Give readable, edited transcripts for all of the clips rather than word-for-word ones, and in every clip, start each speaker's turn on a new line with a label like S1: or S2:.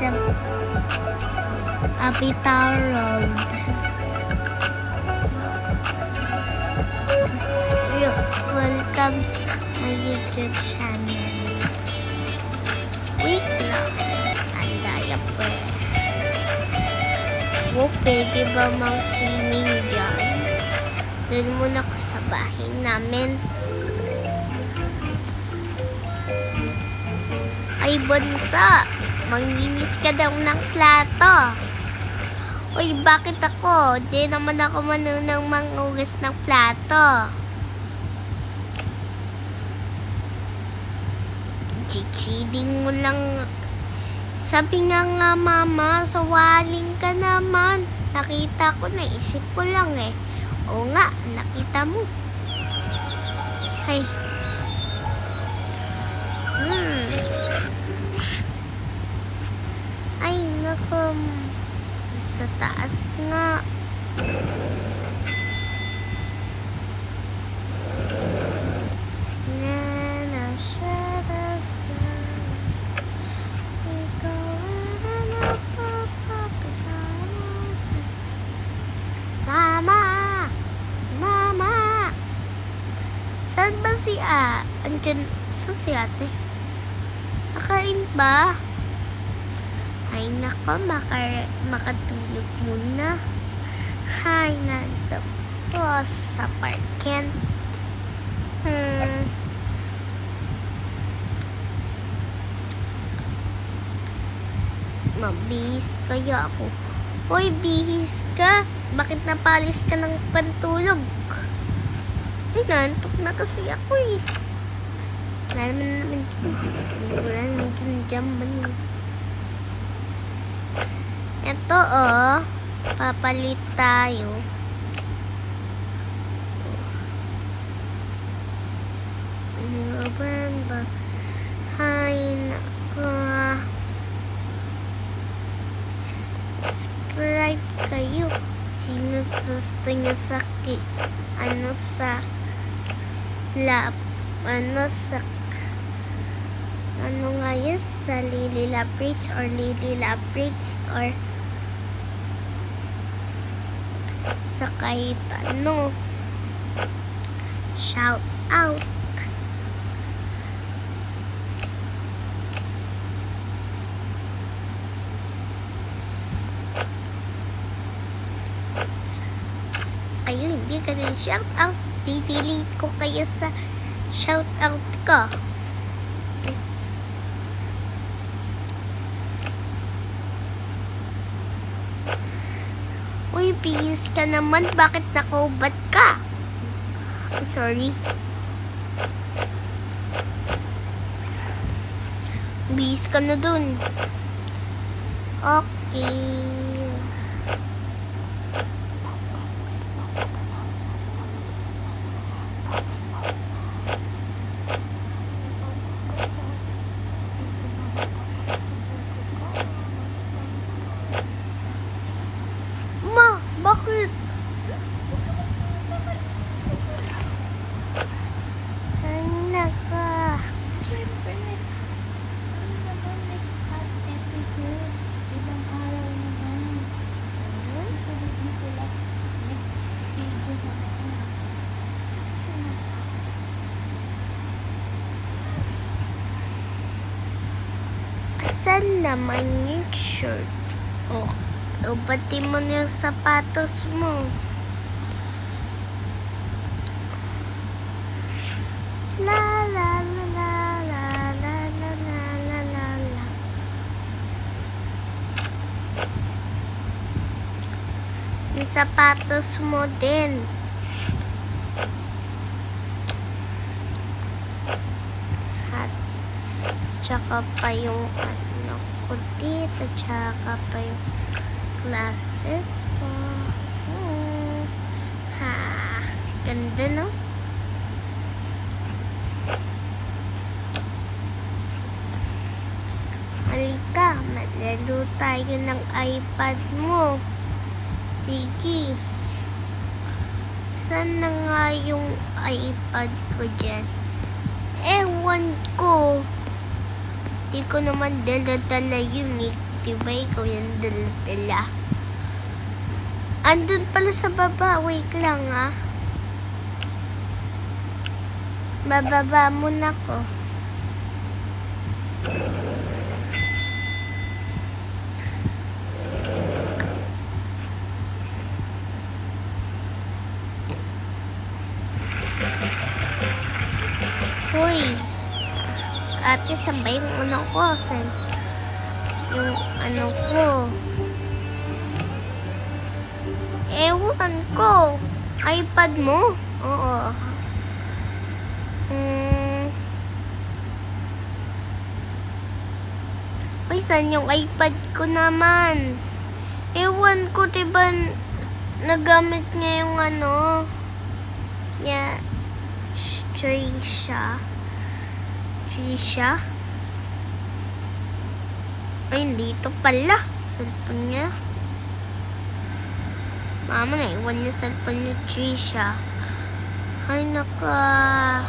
S1: sa Apitar Road. Welcome sa my YouTube channel. Wait lang. Andaya po. Pwede ba mag-swimming dyan? Doon muna ako sa bahay namin. Ay, bunso! Manglinis ka daw ng plato. Uy, bakit ako? Di naman ako manunang mangugas ng plato. Chikiling mo lang. Sabi nga mama, sawaling ka naman. Nakita ko, naisip ko lang eh. Oo nga, nakita mo. Hay. Ay, naku. Sa taas nga. Saan ba si andyan, saan si ate? Nakain ba? Ay nako, makatulog muna. Hay, nandun po sa parken. Mabihis kaya ako. Hoy, bihis ka. Bakit napalis ka ng pantulog? Ay, nantok na kasi ako eh. Wala naman dyan ba niya? Ito oh, papalit tayo. Ano ba? Hay, naku. Subscribe kayo. Sino gusto nyo sa ano nga yun, sa Lily Labrits or Lily Labrits or sa kahit ano, shout out. Ayun, hindi ka rin shout out. Delete ko kayo sa shout out ko. Uy, bihis ka naman. Bakit nakaubat ka? I'm sorry. Bihis ka na dun. Okay. Bakit? Ay, naka.
S2: Siyempre, next episode. Ibang araw naman. Tuloy na sila. Next video naman.
S1: Asan naman yung shirt? Oh. O, pati mo na yung sapatos mo. La la la la la la la la la la la. Yung sapatos mo din. At tsaka pa yung ano ko dito, tsaka pa yung glasses ko. Ha, ganda no? Halika, maglaro tayo ng iPad mo. Sige. Saan na nga yung iPad ko dyan? Ewan ko. Di ko naman dala-dala yun eh. Diba ikaw yung dala-dala? Andun pala sa baba. Wait lang ah. Bababa muna ko. Hoy. Ate, sabay yung ano ko. Yung ano ko. Ewan ko. iPad mo? Oo. Ay, saan yung iPad ko naman? Ewan ko, diba nagamit niya yung ano? Niya, Trisha. Ay, dito pala. Cellphone niya. Mama, naiwan niya cellphone niya, Trisha. Ay, naka.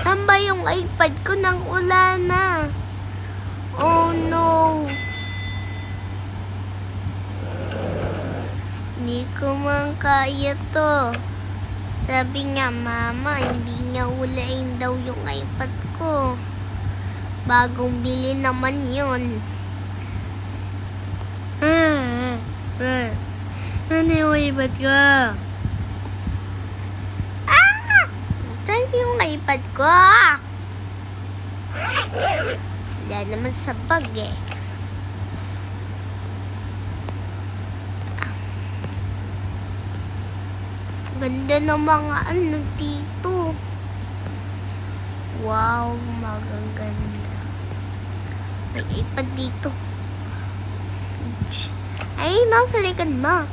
S1: Saan ba yung iPad ko nang ulan na? Oh, no. Hindi ko man kaya to. Sabi nga, Mama, hindi niya ulain daw yung iPad ko. Bagong bili naman yun. Ano yung iPad ko? Saan yung iPad ko? Wala naman sa bag eh. Ganda ng mga ano dito. Wow, magaganda. May iPad dito. Ay, nasa likod mo.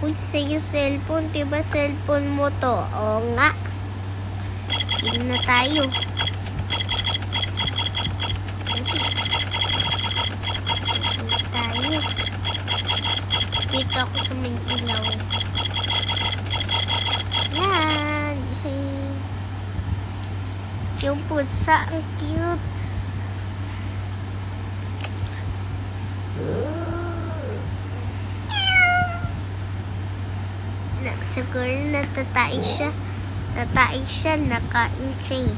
S1: Uy, sa'yo cellphone. Diba cellphone mo to? Oo nga. Hindi na tayo. Dito ako sa may ilaw. Yan. Yung putsa, ang cute. Siguro natatai siya. Natatai siya, nakain siya.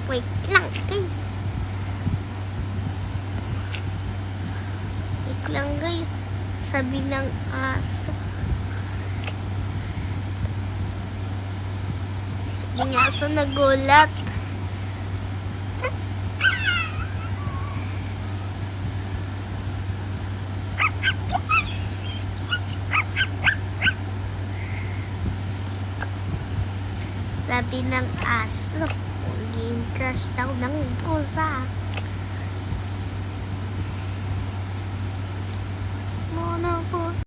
S1: Wait lang, guys. Wait lang, guys. Sabi ng aso. Sabi ng aso nagulat. Sabi ng aso, maging crush daw ng pusa.